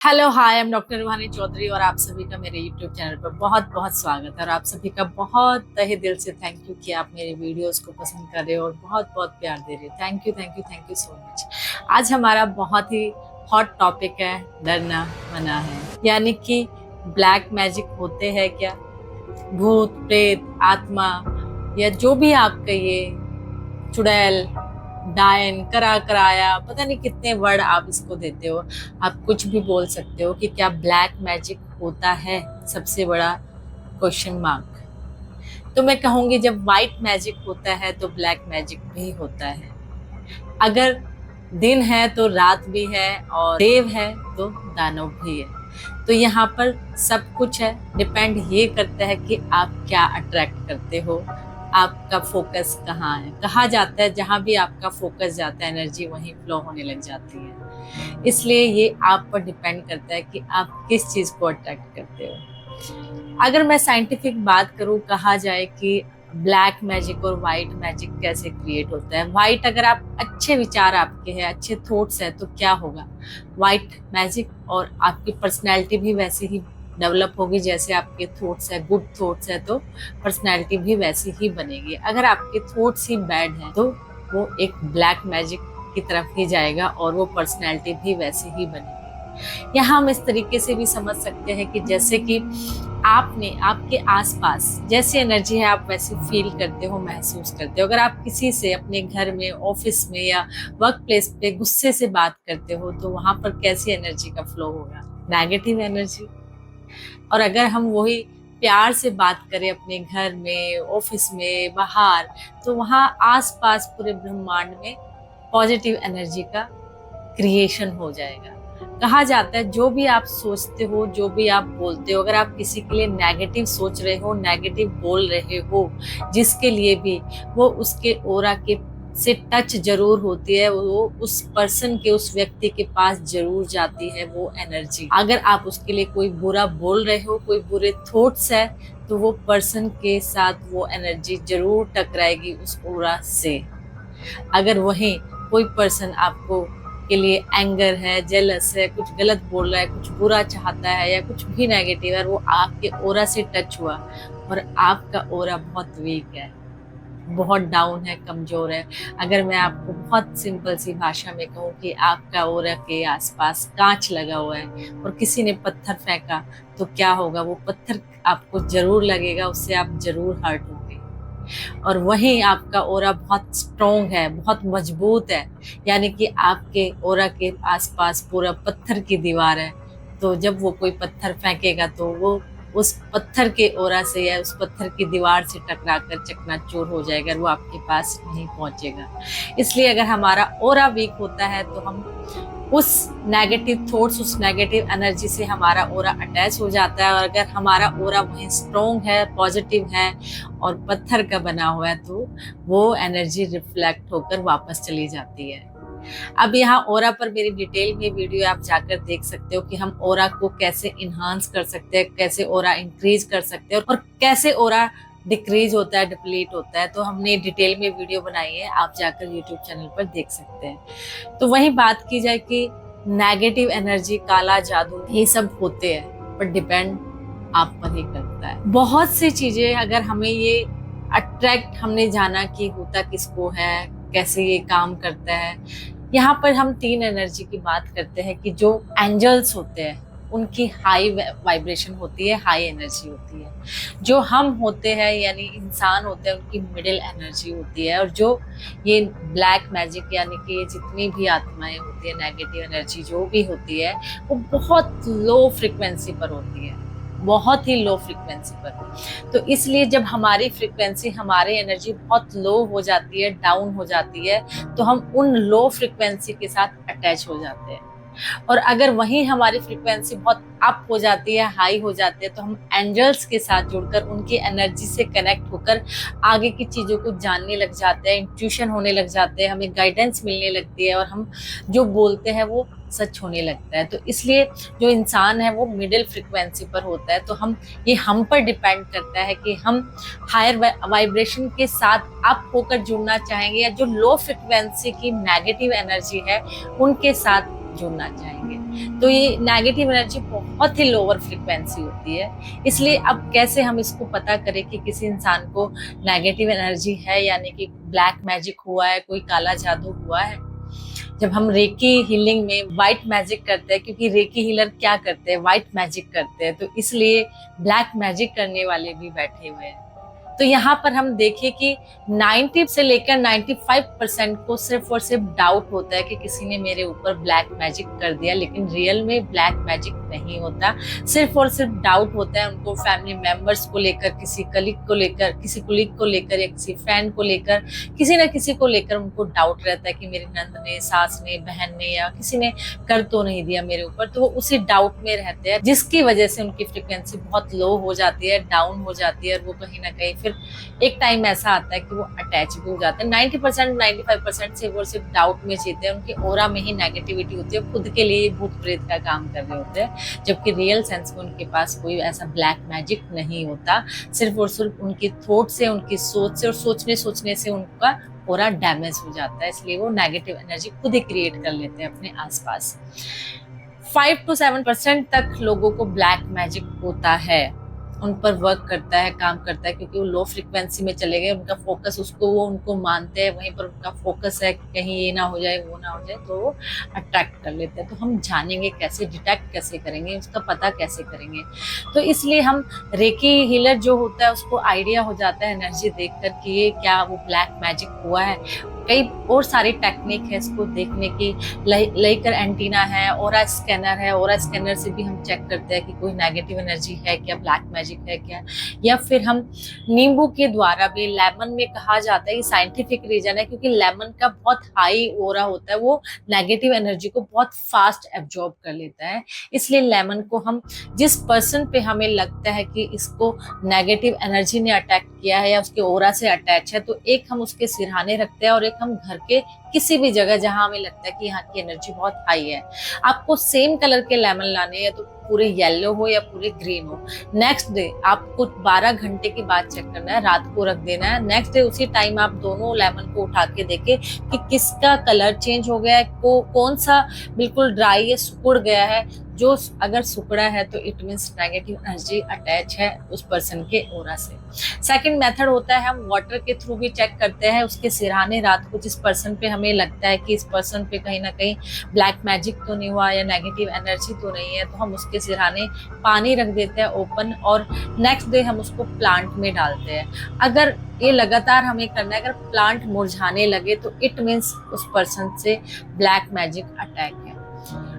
Hello hi, I am doctor रूहानी चौधरी और आप सभी का मेरे यूट्यूब चैनल पर बहुत बहुत स्वागत है। और आप सभी का बहुत तहे दिल से थैंक यू कि आप मेरे वीडियोस को पसंद कर रहे हो और बहुत बहुत प्यार दे रहे हो। Thank you thank you thank you so much. आज हमारा बहुत ही हॉट टॉपिक है, डरना मना है। यानी कि ब्लैक मैजिक होते हैं क्या, भूत प्रेत आत्मा या जो भी आप कहिए, चुड़ैल डायन करा कराया, पता नहीं कितने वर्ड आप इसको देते हो। आप कुछ भी बोल सकते हो कि क्या ब्लैक मैजिक होता है, सबसे बड़ा क्वेश्चन मार्क। तो मैं कहूंगी जब व्हाइट मैजिक होता है तो ब्लैक मैजिक भी होता है। अगर दिन है तो रात भी है और देव है तो दानव भी है। तो यहाँ पर सब कुछ है, डिपेंड ये करता है कि आप क्या अट्रैक्ट करते हो, आपका फोकस कहाँ है। कहा जाता है जहां भी आपका फोकस जाता है एनर्जी वहीं फ्लो होने लग जाती है। इसलिए ये आप पर डिपेंड करता है कि आप किस चीज को अट्रैक्ट करते हो। अगर मैं साइंटिफिक बात करूं, कहा जाए कि ब्लैक मैजिक और व्हाइट मैजिक कैसे क्रिएट होता है। व्हाइट, अगर आप अच्छे विचार आपके हैं, अच्छे थॉट्स है तो क्या होगा, व्हाइट मैजिक, और आपकी पर्सनैलिटी भी वैसे ही डेवलप होगी जैसे आपके थॉट्स है। गुड थॉट्स है तो पर्सनैलिटी भी वैसी ही बनेगी। अगर आपके थॉट्स ही बैड हैं तो वो एक ब्लैक मैजिक की तरफ ही जाएगा और वो पर्सनैलिटी भी वैसी ही बनेगी। यहाँ हम इस तरीके से भी समझ सकते हैं कि जैसे कि आपने आपके आसपास जैसी एनर्जी है आप वैसे फील करते हो, महसूस करते हो। अगर आप किसी से अपने घर में, ऑफिस में या वर्क प्लेस पे गुस्से से बात करते हो तो वहां पर कैसी एनर्जी का फ्लो होगा, नेगेटिव एनर्जी। और अगर हम वही प्यार से बात करें अपने घर में, ऑफिस में, बाहर, तो वहां आसपास पूरे ब्रह्मांड में पॉजिटिव एनर्जी का क्रिएशन हो जाएगा। कहा जाता है जो भी आप सोचते हो, जो भी आप बोलते हो, अगर आप किसी के लिए नेगेटिव सोच रहे हो, नेगेटिव बोल रहे हो, जिसके लिए भी, वो उसके ओरा के से टच जरूर होती है, वो उस पर्सन के, उस व्यक्ति के पास जरूर जाती है वो एनर्जी। अगर आप उसके लिए कोई बुरा बोल रहे हो, कोई बुरे थॉट्स है, तो वो पर्सन के साथ वो एनर्जी जरूर टकराएगी उस ओरा से। अगर वही कोई पर्सन आपको के लिए एंगर है, जेलस है, कुछ गलत बोल रहा है, कुछ बुरा चाहता है या कुछ भी नेगेटिव है, वो आपके ओरा से टच हुआ और आपका ओरा बहुत वीक है, बहुत डाउन है, कमजोर है। अगर मैं आपको बहुत सिंपल सी भाषा में कहूँ कि आपका ओरा के आसपास कांच लगा हुआ है और किसी ने पत्थर फेंका तो क्या होगा, वो पत्थर आपको जरूर लगेगा, उससे आप जरूर हर्ट होंगे। और वहीं आपका ओरा बहुत स्ट्रोंग है, बहुत मजबूत है, यानी कि आपके ओरा के आसपास पूरा पत्थर की दीवार है। तो जब वो कोई पत्थर फेंकेगा तो वो उस पत्थर के ओरा से या उस पत्थर की दीवार से टकरा कर चकनाचूर हो जाएगा, वो आपके पास नहीं पहुंचेगा। इसलिए अगर हमारा ओरा वीक होता है तो हम उस नेगेटिव थॉट्स, उस नेगेटिव एनर्जी से हमारा ओरा अटैच हो जाता है। और अगर हमारा ओरा वहीं स्ट्रोंग है, पॉजिटिव है और पत्थर का बना हुआ है तो वो एनर्जी रिफ्लेक्ट होकर वापस चली जाती है। अब यहाँ ओरा पर मेरी डिटेल में वीडियो आप जाकर देख सकते हो कि हम ओरा को कैसे इन्हांस कर सकते हैं, कैसे ओरा इंक्रीज कर सकते हैं और कैसे ओरा डिक्रीज होता है, डिप्लीट होता है। तो हमने डिटेल में वीडियो बनाई है, आप जाकर यूट्यूब चैनल पर देख सकते हैं। तो वही बात की जाए कि नेगेटिव एनर्जी, काला जादू, ये सब होते हैं, पर डिपेंड आप पर ही करता है। बहुत सी चीजें अगर हमें ये अट्रैक्ट, हमने जाना कि होता किसको है, कैसे ये काम करता है। यहाँ पर हम तीन एनर्जी की बात करते हैं कि जो एंजल्स होते हैं उनकी हाई वाइब्रेशन होती है, हाई एनर्जी होती है। जो हम होते हैं यानी इंसान होते हैं उनकी मिडिल एनर्जी होती है। और जो ये ब्लैक मैजिक यानी कि ये जितनी भी आत्माएं होती है, नेगेटिव एनर्जी जो भी होती है, वो बहुत लो फ्रिक्वेंसी पर होती है, बहुत ही लो फ्रिक्वेंसी पर। तो इसलिए जब हमारी फ्रिक्वेंसी, हमारी एनर्जी बहुत लो हो जाती है, डाउन हो जाती है, तो हम उन लो फ्रिक्वेंसी के साथ अटैच हो जाते हैं। और अगर वहीं हमारी फ्रिक्वेंसी बहुत अप हो जाती है, हाई हो जाती है, तो हम एंजल्स के साथ जुड़कर उनकी एनर्जी से कनेक्ट होकर आगे की चीजों को जानने लग जाते हैं, इंट्यूशन होने लग जाते हैं, हमें गाइडेंस मिलने लगती है और हम जो बोलते हैं वो सच होने लगता है। तो इसलिए जो इंसान है वो मिडिल फ्रिक्वेंसी पर होता है। तो ये हम पर डिपेंड करता है कि हम हायर वाइब्रेशन के साथ अप होकर जुड़ना चाहेंगे या जो लो फ्रिक्वेंसी की नेगेटिव एनर्जी है उनके साथ जुड़ना चाहेंगे। तो ये नेगेटिव एनर्जी बहुत ही लोअर फ्रिक्वेंसी होती है। इसलिए अब कैसे हम इसको पता करें कि किसी इंसान को नेगेटिव एनर्जी है, यानी कि ब्लैक मैजिक हुआ है, कोई काला जादू हुआ है। जब हम रेकी हीलिंग में व्हाइट मैजिक करते हैं, क्योंकि रेकी हीलर क्या करते हैं, व्हाइट मैजिक करते हैं, तो इसलिए ब्लैक मैजिक करने वाले भी बैठे हुए हैं। तो यहाँ पर हम देखें कि 90 से लेकर 95% को सिर्फ और सिर्फ डाउट होता है कि किसी ने मेरे ऊपर ब्लैक मैजिक कर दिया, लेकिन रियल में ब्लैक मैजिक नहीं होता। सिर्फ और सिर्फ डाउट होता है उनको फैमिली मेंबर्स को लेकर, किसी कलीग को लेकर, किसी कुलीग को लेकर, या किसी फ्रेंड को लेकर, किसी न किसी को लेकर उनको डाउट रहता है कि मेरी नंद ने, सास ने, बहन ने या किसी ने कर तो नहीं दिया मेरे ऊपर। तो वो उसी डाउट में रहते हैं, जिसकी वजह से उनकी फ्रिक्वेंसी बहुत लो हो जाती है, डाउन हो जाती है, और वो कहीं ना कहीं फिर एक टाइम ऐसा आता है कि वो अटैच भी हो जाते हैं। 90% 95% से वो सिर्फ डाउट में जीते हैं, उनके ऑरा में ही नेगेटिविटी होती है, खुद के लिए भूत प्रेत का काम कर रहे होते हैं, जबकि रियल सेंस में उनके पास कोई ऐसा ब्लैक मैजिक नहीं होता। सिर्फ और सिर्फ उनकी थॉट से, उनकी सोच से और सोचने से उनका ऑरा डैमेज हो जाता है। इसलिए वो नेगेटिव एनर्जी खुद ही क्रिएट कर लेते हैं अपने आसपास। 5 to 7% तक लोगों को ब्लैक मैजिक होता है, उन पर वर्क करता है, काम करता है, क्योंकि वो लो फ्रिक्वेंसी में चले गए। उनका फोकस वो उनको मानते हैं, वहीं पर उनका फोकस है कि कहीं ये ना हो जाए, वो ना हो जाए, तो वो अट्रैक्ट कर लेते हैं। तो हम जानेंगे कैसे, डिटेक्ट कैसे करेंगे, उसका पता कैसे करेंगे। तो इसलिए हम रेकी हीलर जो होता है उसको आइडिया हो जाता है एनर्जी देख कर कि ये क्या वो ब्लैक मैजिक हुआ है। कई और सारी टेक्निक है इसको देखने की, लेकर एंटीना है, ऑरा स्कैनर है, ऑरा स्कैनर से भी हम चेक करते हैं कि कोई नेगेटिव एनर्जी है क्या, ब्लैक मैजिक है क्या। या फिर हम नींबू के द्वारा भी, लेमन में कहा जाता है, ये साइंटिफिक रीजन है, क्योंकि लेमन का बहुत हाई ऑरा होता है, वो नेगेटिव एनर्जी को बहुत फास्ट एब्जॉर्ब कर लेता है। इसलिए लेमन को हम, जिस पर्सन पे हमें लगता है कि इसको नेगेटिव एनर्जी ने अटैक किया है या उसके ऑरा से अटैच है, तो एक हम उसके सिरहाने रखते हैं और एक हम घर के किसी भी जगह जहां हमें लगता है कि यहाँ की एनर्जी बहुत हाई है। आपको सेम कलर के लेमन लाने हैं, तो पूरे येलो हो या पूरे ग्रीन हो। नेक्स्ट डे आपको 12 घंटे के बाद चेक करना है, रात को रख देना है। नेक्स्ट डे उसी टाइम आप दोनों लेमन को उठा के देखें कि किसका कलर चेंज हो गया है, कौन सा बिल्कुल ड्राई है, सिकुड़ गया है। जो अगर सिकुड़ा है तो it means negative energy attach है उस पर्सन के ऑरा से। सेकंड मेथड होता है, हम वाटर के थ्रू भी चेक करते हैं उसके सिरहाने रात को, जिस पर्सन पे हमें लगता है कि इस पर्सन पे कहीं ना कहीं ब्लैक मैजिक तो नहीं हुआ या नेगेटिव एनर्जी तो नहीं है, तो हम उसके सिरहाने पानी रख देते हैं ओपन, और नेक्स्ट डे हम उसको प्लांट में डालते हैं। अगर ये लगातार हमें करना है, अगर प्लांट मुरझाने लगे तो इट मीन्स उस पर्सन से ब्लैक मैजिक अटैक है।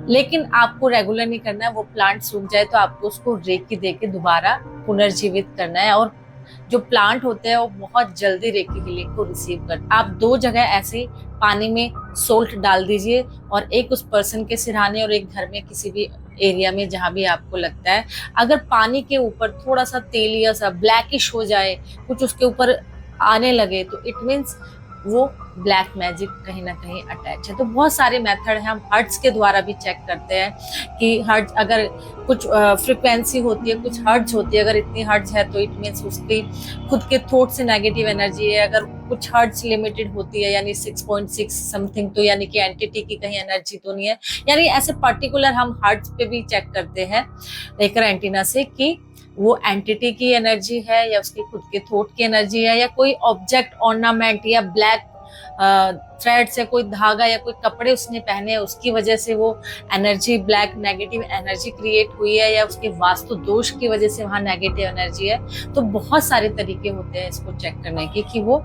लेकिन आपको रेगुलर नहीं करना है, वो प्लांट सूख जाए तो आपको उसको रेकी देके दोबारा पुनर्जीवित करना है। और जो प्लांट होते हैं वो बहुत जल्दी रेकी हीलिंग को रिसीव करते हैं। आप 2 जगह ऐसे पानी में सोल्ट डाल दीजिए, और एक उस पर्सन के सिरहाने और एक घर में किसी भी एरिया में जहां भी आपको लगता है। अगर पानी के ऊपर थोड़ा सा तेलिया सा ब्लैकिश हो जाए, कुछ उसके ऊपर आने लगे, तो इट मीन्स वो ब्लैक मैजिक कहीं ना कहीं अटैच है। तो बहुत सारे मेथड है, हम हर्ट्स के द्वारा भी चेक करते हैं कि हर्ट्स, अगर कुछ फ्रिक्वेंसी होती है, कुछ हर्ट्स होती है, अगर इतनी हर्ट्स है तो इट मीन्स उसकी खुद के थॉट से नेगेटिव एनर्जी है। अगर कुछ हर्ट्स लिमिटेड होती है, यानी 6.6 समथिंग, तो यानी कि एंटिटी की कहीं एनर्जी तो नहीं है। यानी ऐसे पर्टिकुलर हम हर्ट्स पे भी चेक करते हैं लेकर एंटीना से कि वो एंटिटी की एनर्जी है या उसकी खुद के थॉट की एनर्जी है, या कोई ऑब्जेक्ट, ऑर्नामेंट या ब्लैक थ्रेड से कोई धागा या कोई कपड़े उसने पहने हैं, उसकी वजह से वो energy, black negative energy create हुई है, या उसके वास्तु दोष की वजह से वहां नेगेटिव एनर्जी है। तो बहुत सारे तरीके होते हैं इसको चेक करने के कि वो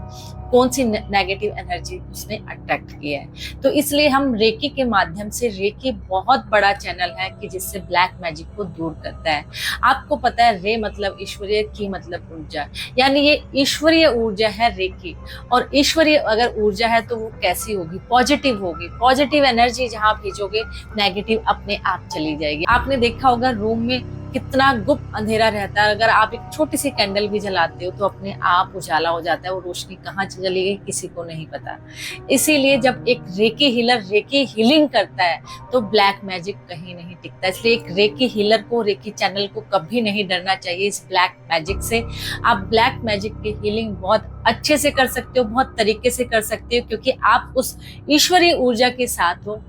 कौन सी नेगेटिव एनर्जी उसने अट्रैक्ट किया है। तो इसलिए हम रेकी के माध्यम से, रेकी बहुत बड़ा चैनल है कि जिससे ब्लैक मैजिक को दूर करता है। आपको पता है रे मतलब ईश्वरीय, की मतलब ऊर्जा, यानी ये ईश्वरीय ऊर्जा है रेकी। और ईश्वरीय अगर ऊर्जा है तो वो कैसी होगी, पॉजिटिव होगी। पॉजिटिव एनर्जी जहां भेजोगे, नेगेटिव अपने आप चली जाएगी। आपने देखा होगा रूम में कितना गुप्त अंधेरा रहता है, अगर आप एक छोटी सी कैंडल भी जलाते हो तो अपने आप उजाला हो जाता है। वो रोशनी कहाँ चली गई किसी को नहीं पता। इसीलिए जब एक रेकी हीलर रेकी हीलिंग करता है तो ब्लैक मैजिक कहीं नहीं टिकता। इसलिए एक रेकी हीलर को, रेकी चैनल को कभी नहीं डरना चाहिए इस ब्लैक मैजिक से। आप ब्लैक मैजिक की हीलिंग बहुत अच्छे से कर सकते हो, बहुत तरीके से कर सकते हो, क्योंकि आप उस ईश्वरीय ऊर्जा के साथ हो।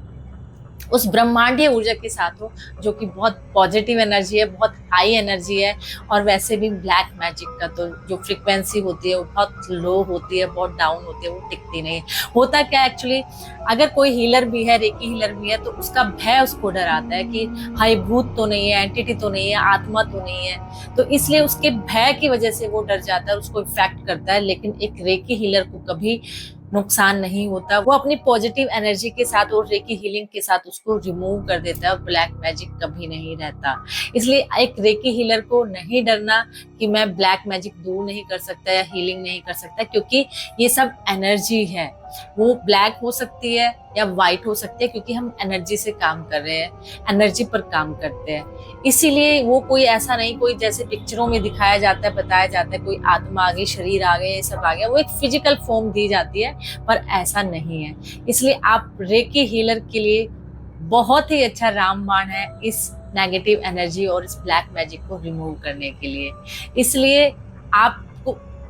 उस ब्रह्मांडीय ऊर्जा के साथ हो जो कि बहुत पॉजिटिव एनर्जी है, बहुत हाई एनर्जी है। और वैसे भी ब्लैक मैजिक का तो जो फ्रीक्वेंसी होती है वो बहुत लो होती है, बहुत डाउन होती है, वो टिकती नहीं है। होता क्या एक्चुअली, अगर कोई हीलर भी है, रेकी हीलर भी है, तो उसका भय उसको डराता है कि हाई भूत तो नहीं है, एंटिटी तो नहीं है, आत्मा तो नहीं है। तो इसलिए उसके भय की वजह से वो डर जाता है, उसको इफेक्ट करता है। लेकिन एक रेकी हीलर को कभी नुकसान नहीं होता, वो अपनी पॉजिटिव एनर्जी के साथ और रेकी हीलिंग के साथ उसको रिमूव कर देता है और ब्लैक मैजिक कभी नहीं रहता। इसलिए एक रेकी हीलर को नहीं डरना कि मैं ब्लैक मैजिक दूर नहीं कर सकता या हीलिंग नहीं कर सकता, क्योंकि ये सब एनर्जी है। वो ब्लैक हो सकती है या व्हाइट हो सकती है, क्योंकि हम एनर्जी से काम कर रहे हैं, एनर्जी पर काम करते हैं। इसीलिए वो कोई ऐसा नहीं, कोई जैसे पिक्चरों में दिखाया जाता है, बताया जाता है कोई आत्मा आ गई, शरीर आ गया, ये सब आ गया, वो एक फिजिकल फॉर्म दी जाती है, पर ऐसा नहीं है। इसलिए आप रेकी हीलर के लिए बहुत ही अच्छा रामबाण है इस नेगेटिव एनर्जी और इस ब्लैक मैजिक को रिमूव करने के लिए। इसलिए आपको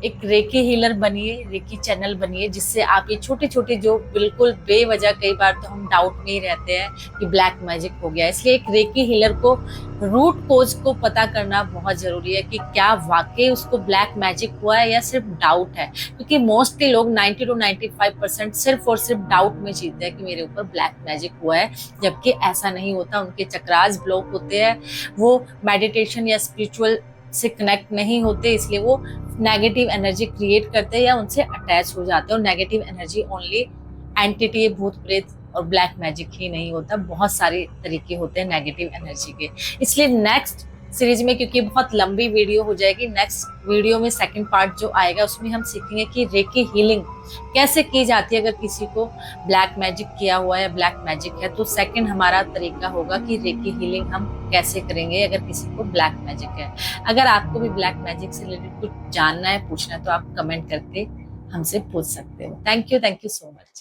एक रेकी हीलर बनिए, रेकी चैनल बनिए, जिससे आप ये छोटी छोटी जो बिल्कुल बेवजह, कई बार तो हम डाउट में ही रहते हैं कि ब्लैक मैजिक हो गया। इसलिए एक रेकी हीलर को रूट कोज को पता करना बहुत जरूरी है कि क्या वाकई उसको ब्लैक मैजिक हुआ है या सिर्फ डाउट है। क्योंकि मोस्टली लोग 90 to 95% सिर्फ और सिर्फ डाउट में जीते हैं कि मेरे ऊपर ब्लैक मैजिक हुआ है, जबकि ऐसा नहीं होता। उनके चक्रास ब्लॉक होते हैं, वो मेडिटेशन या स्पिरिचुअल से कनेक्ट नहीं होते, इसलिए वो नेगेटिव एनर्जी क्रिएट करते हैं या उनसे अटैच हो जाते हैं। और नेगेटिव एनर्जी ओनली एंटिटी, भूत प्रेत और ब्लैक मैजिक ही नहीं होता, बहुत सारे तरीके होते हैं नेगेटिव एनर्जी के। इसलिए नेक्स्ट सीरीज में, क्योंकि बहुत लंबी वीडियो हो जाएगी, नेक्स्ट वीडियो में सेकंड पार्ट जो आएगा उसमें हम सीखेंगे कि रेकी हीलिंग कैसे की जाती है। अगर किसी को ब्लैक मैजिक किया हुआ है, ब्लैक मैजिक है, तो सेकंड हमारा तरीका होगा कि रेकी हीलिंग हम कैसे करेंगे अगर किसी को ब्लैक मैजिक है। अगर आपको भी ब्लैक मैजिक से रिलेटेड कुछ जानना है, पूछना है, तो आप कमेंट करके हमसे पूछ सकते हो। Thank you so much.